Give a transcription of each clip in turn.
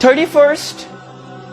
31st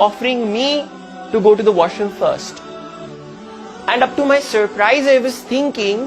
offering me to go to the washroom first. And up to my surprise I was thinking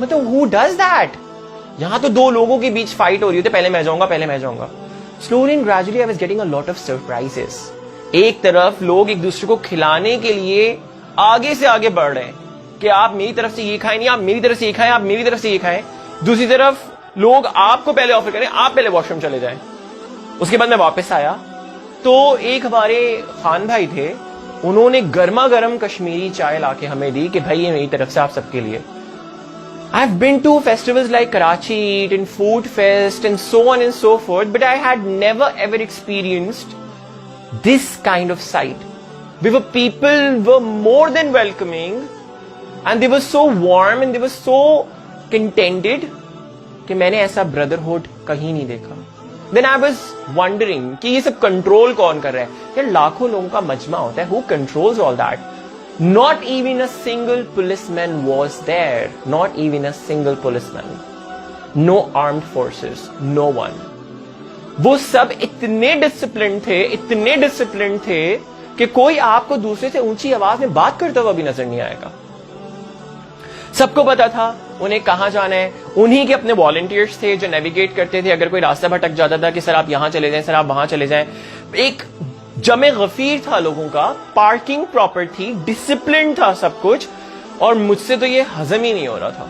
مطلب who does that? یہاں تو دو لوگوں کے بیچ fight ہو رہی ہوتی ہے, پہلے میں جاؤں گا. Slowly and gradually I was getting a lot of surprises. ایک طرف لوگ ایک دوسرے کو کھلانے کے لیے آگے سے آگے بڑھ رہے ہیں کہ آپ میری طرف سے یہ کھائیں, نہیں آپ میری طرف سے یہ کھائیں, آپ میری طرف سے یہ کھائیں. دوسری طرف لوگ آپ کو پہلے آفر کریں, آپ پہلے واش روم چلے جائیں. اس کے بعد میں واپس آیا تو ایک ہمارے خان بھائی تھے, انہوں نے گرما گرم کشمیری چائے لا کے ہمیں دی کہ بھائی یہ میری طرف سے آپ سب کے لیے. I've been to festivals like Karachi Eat and Food Fest and so on and so forth, but I had never ever experienced this kind of sight. Where people were more than welcoming and they were so warm and they were so contented کہ میں نے ایسا brotherhood کہیں نہیں دیکھا. Then I was wondering کہ یہ سب control کون کر رہا ہے؟ یار لاکھوں لوگوں کا مجمع ہوتا ہے, who controls all that? Not even a single policeman was there. Not even a single policeman. No armed forces. No one. وہ سب اتنے ڈسپلن تھے کہ کوئی آپ کو دوسرے سے اونچی آواز میں بات کرتا ہوا بھی نظر نہیں آئے گا. سب کو پتا تھا انہیں کہاں جانا ہے. انہی کے اپنے والنٹیئرز تھے جو نیویگیٹ کرتے تھے. اگر کوئی راستہ بھٹک جاتا تھا کہ سر آپ یہاں چلے جائیں, سر آپ وہاں چلے جائیں. ایک جمع غفیر تھا لوگوں کا, پارکنگ پراپر تھی, ڈسپلن تھا سب کچھ, اور مجھ سے تو یہ ہضم ہی نہیں ہو رہا تھا.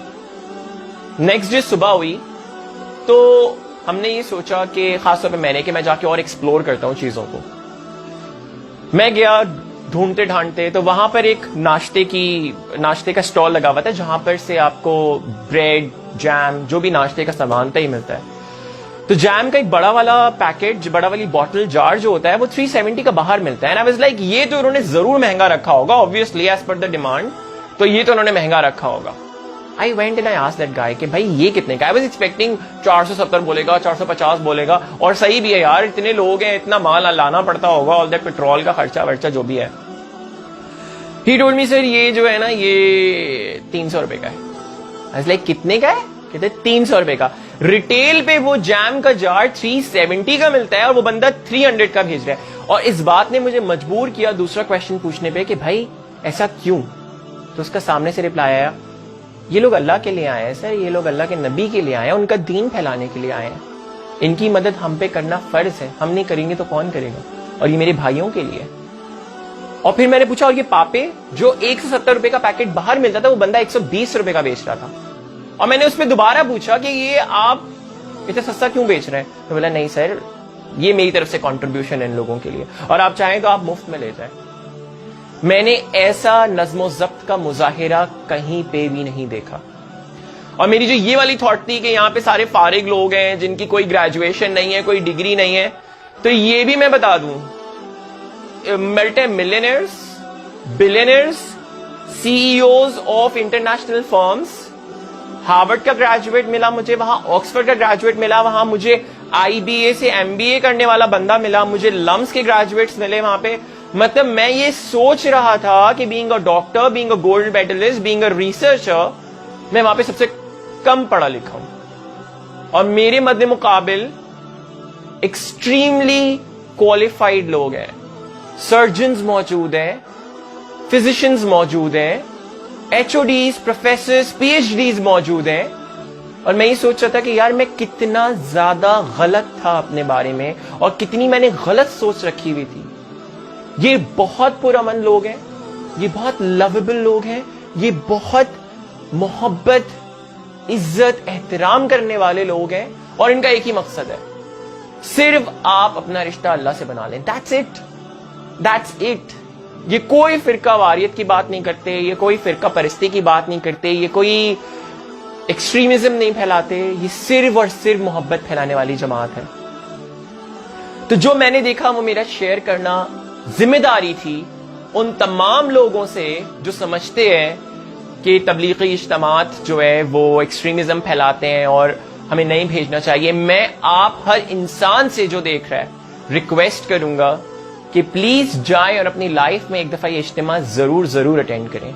نیکسٹ ڈے صبح ہوئی تو ہم نے یہ سوچا کہ خاص طور پہ میں نے کہ میں جا کے اور ایکسپلور کرتا ہوں چیزوں کو. میں گیا ڈھونڈتے ڈھانڈتے تو وہاں پر ایک ناشتے کا اسٹال لگا ہوا تھا جہاں پر سے آپ کو بریڈ, جیم, جو بھی ناشتے کا سامان تھا ہی ملتا ہے. تو جیم کا ایک بڑا والا پیکٹ, بڑا والی بوٹل جار جو ہوتا ہے وہ 370 کا باہر ملتا ہے. اینڈ آئی واز لائک یہ تو انہوں نے ضرور مہنگا رکھا ہوگا, obviously as per the demand, تو یہ تو انہوں نے مہنگا رکھا ہوگا. I went and I asked that guy کہ بھائی یہ کتنے کا ہے. I was expecting 470 بولے گا, 450 بولے گا, اور صحیح بھی ہے یار, اتنے لوگ ہیں, اتنا مال لانا پڑتا ہوگا, all that پیٹرول کا خرچہ جو بھی ہے. He told me sir یہ جو ہے نا یہ 300 روپے کا ہے. I was like کتنے کا ہے؟ کہتے 300 روپے کا. ریٹیل پہ وہ جیم کا جار 370 کا ملتا ہے اور وہ بندہ 300 کا بھیج رہا ہے. اور اس بات نے مجھے مجبور کیا دوسرا کوشچن پوچھنے پہ کہ بھائی ایسا کیوں؟ تو اس کا سامنے سے رپلائی آیا, یہ لوگ اللہ کے لیے آئے ہیں سر, یہ لوگ اللہ کے نبی کے لیے آئے ہیں, ان کا دین پھیلانے کے لیے آئے ہیں. ان کی مدد ہم پہ کرنا فرض ہے, ہم نہیں کریں گے تو کون کرے گا, اور یہ میرے بھائیوں کے لیے. اور پھر میں نے پوچھا اور یہ پاپے جو 170 روپے کا پیکٹ باہر ملتا تھا وہ بندہ 120 روپے کا بیچ رہا تھا. اور میں نے اس پہ دوبارہ پوچھا کہ یہ آپ اتنا سستا کیوں بیچ رہے ہیں؟ تو بولا نہیں سر یہ میری طرف سے کنٹریبیوشن ہے ان لوگوں کے لیے, اور آپ چاہیں تو آپ مفت میں لے جائیں. میں نے ایسا نظم و ضبط کا مظاہرہ کہیں پہ بھی نہیں دیکھا. اور میری جو یہ والی تھاٹ تھی کہ یہاں پہ سارے فارغ لوگ ہیں جن کی کوئی گریجویشن نہیں ہے, کوئی ڈگری نہیں ہے, تو یہ بھی میں بتا دوں multimillionaires, billionaires, C E Os of international firms, Harvard کا گریجویٹ ملا مجھے وہاں, آکسفورڈ کا گریجویٹ ملا وہاں, مجھے آئی بی اے سے ایم بی اے کرنے والا بندہ ملا, مجھے لمس کے گریجویٹس ملے وہاں پہ. مطلب میں یہ سوچ رہا تھا کہ being a doctor, being a gold medallist, being a researcher, میں وہاں پہ سب سے کم پڑھا لکھا ہوں, اور میرے مد مقابل ایکسٹریملی کوالیفائڈ لوگ ہیں. سرجنز موجود ہیں, فزیشنز موجود ہیں, H O Ds, professors, P H Ds موجود ہیں. اور میں یہ سوچ رہا تھا کہ یار میں کتنا زیادہ غلط تھا اپنے بارے میں, اور کتنی میں نے غلط سوچ رکھی ہوئی تھی. یہ بہت پرامن لوگ ہیں, یہ بہت لویبل لوگ ہیں, یہ بہت محبت, عزت, احترام کرنے والے لوگ ہیں, اور ان کا ایک ہی مقصد ہے, صرف آپ اپنا رشتہ اللہ سے بنا لیں. That's it. That's it. یہ کوئی فرقہ واریت کی بات نہیں کرتے, یہ کوئی فرقہ پرستی کی بات نہیں کرتے, یہ کوئی ایکسٹریمزم نہیں پھیلاتے, یہ صرف اور صرف محبت پھیلانے والی جماعت ہے. تو جو میں نے دیکھا وہ میرا شیئر کرنا ذمہ داری تھی ان تمام لوگوں سے جو سمجھتے ہیں کہ تبلیغی اجتماعات جو ہے وہ ایکسٹریمزم پھیلاتے ہیں اور ہمیں نہیں بھیجنا چاہیے. میں آپ ہر انسان سے جو دیکھ رہا ہے ریکویسٹ کروں گا کہ پلیز جائیں اور اپنی لائف میں ایک دفعہ یہ اجتماع ضرور اٹینڈ کریں.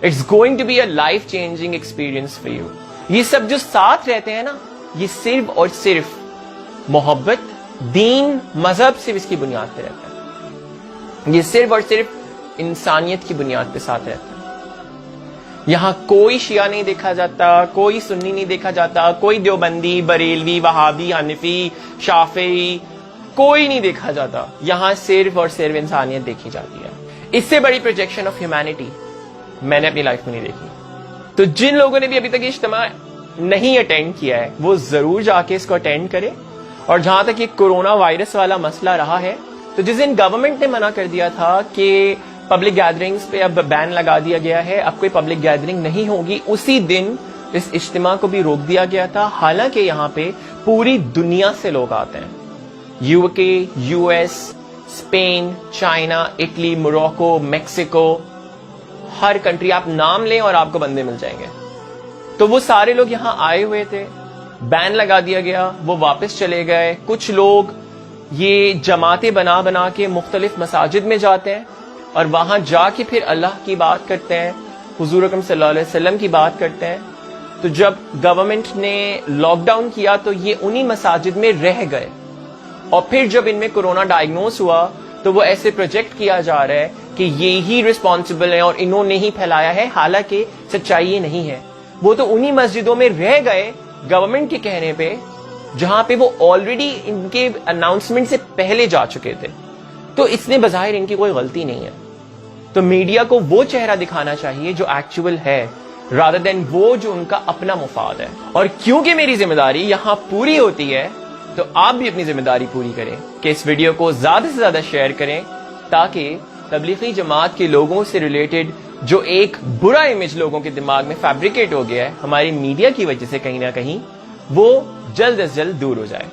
It's going to be a life changing experience for you. یہ سب جو ساتھ رہتے ہیں نا, یہ صرف اور صرف محبت, دین, مذہب صرف اس کی بنیاد پہ رہتا ہے. یہ صرف اور صرف انسانیت کی بنیاد پہ ساتھ رہتا ہے. یہاں کوئی شیعہ نہیں دیکھا جاتا, کوئی سنی نہیں دیکھا جاتا, کوئی دیوبندی, بریلوی, وہابی, حنفی, شافعی, کوئی نہیں دیکھا جاتا. یہاں صرف اور صرف انسانیت دیکھی جاتی ہے. اس سے بڑی پروجیکشن آف ہیومینٹی میں نے اپنی لائف میں نہیں دیکھی. تو جن لوگوں نے بھی ابھی تک اجتماع نہیں اٹینڈ کیا ہے وہ ضرور جا کے اس کو اٹینڈ کرے. اور جہاں تک یہ کورونا وائرس والا مسئلہ رہا ہے, تو جس دن گورنمنٹ نے منع کر دیا تھا کہ پبلک گیدرنگز پہ اب بین لگا دیا گیا ہے, اب کوئی پبلک گیدرنگ نہیں ہوگی, اسی دن اس اجتماع کو بھی روک دیا گیا تھا. حالانکہ یہاں پہ پوری دنیا سے لوگ آتے ہیں, U K, U S, Spain, China, Italy, Morocco, Mexico, ہر کنٹری آپ نام لیں اور آپ کو بندے مل جائیں گے. تو وہ سارے لوگ یہاں آئے ہوئے تھے, بین لگا دیا گیا, وہ واپس چلے گئے. کچھ لوگ یہ جماعتیں بنا بنا کے مختلف مساجد میں جاتے ہیں اور وہاں جا کے پھر اللہ کی بات کرتے ہیں, حضور اکرم صلی اللہ علیہ وسلم کی بات کرتے ہیں. تو جب گورنمنٹ نے لاک ڈاؤن کیا تو یہ انہی مساجد میں رہ گئے, اور پھر جب ان میں کورونا ڈائگنوز ہوا تو وہ ایسے پروجیکٹ کیا جا رہا ہے کہ یہی رسپانسبل ہیں اور انہوں نے ہی پھیلایا ہے, حالانکہ سچائی یہ نہیں ہے. وہ تو انہی مسجدوں میں رہ گئے گورنمنٹ کے کہنے پہ جہاں پہ وہ آلریڈی ان کے اناؤنسمنٹ سے پہلے جا چکے تھے. تو اس نے بظاہر ان کی کوئی غلطی نہیں ہے. تو میڈیا کو وہ چہرہ دکھانا چاہیے جو ایکچوئل ہے, رادر دین وہ جو ان کا اپنا مفاد ہے. اور کیونکہ میری ذمہ داری یہاں پوری ہوتی ہے تو آپ بھی اپنی ذمہ داری پوری کریں کہ اس ویڈیو کو زیادہ سے زیادہ شیئر کریں, تاکہ تبلیغی جماعت کے لوگوں سے ریلیٹڈ جو ایک برا امیج لوگوں کے دماغ میں فیبریکیٹ ہو گیا ہے ہماری میڈیا کی وجہ سے کہیں نہ کہیں, وہ جلد از جلد دور ہو جائے.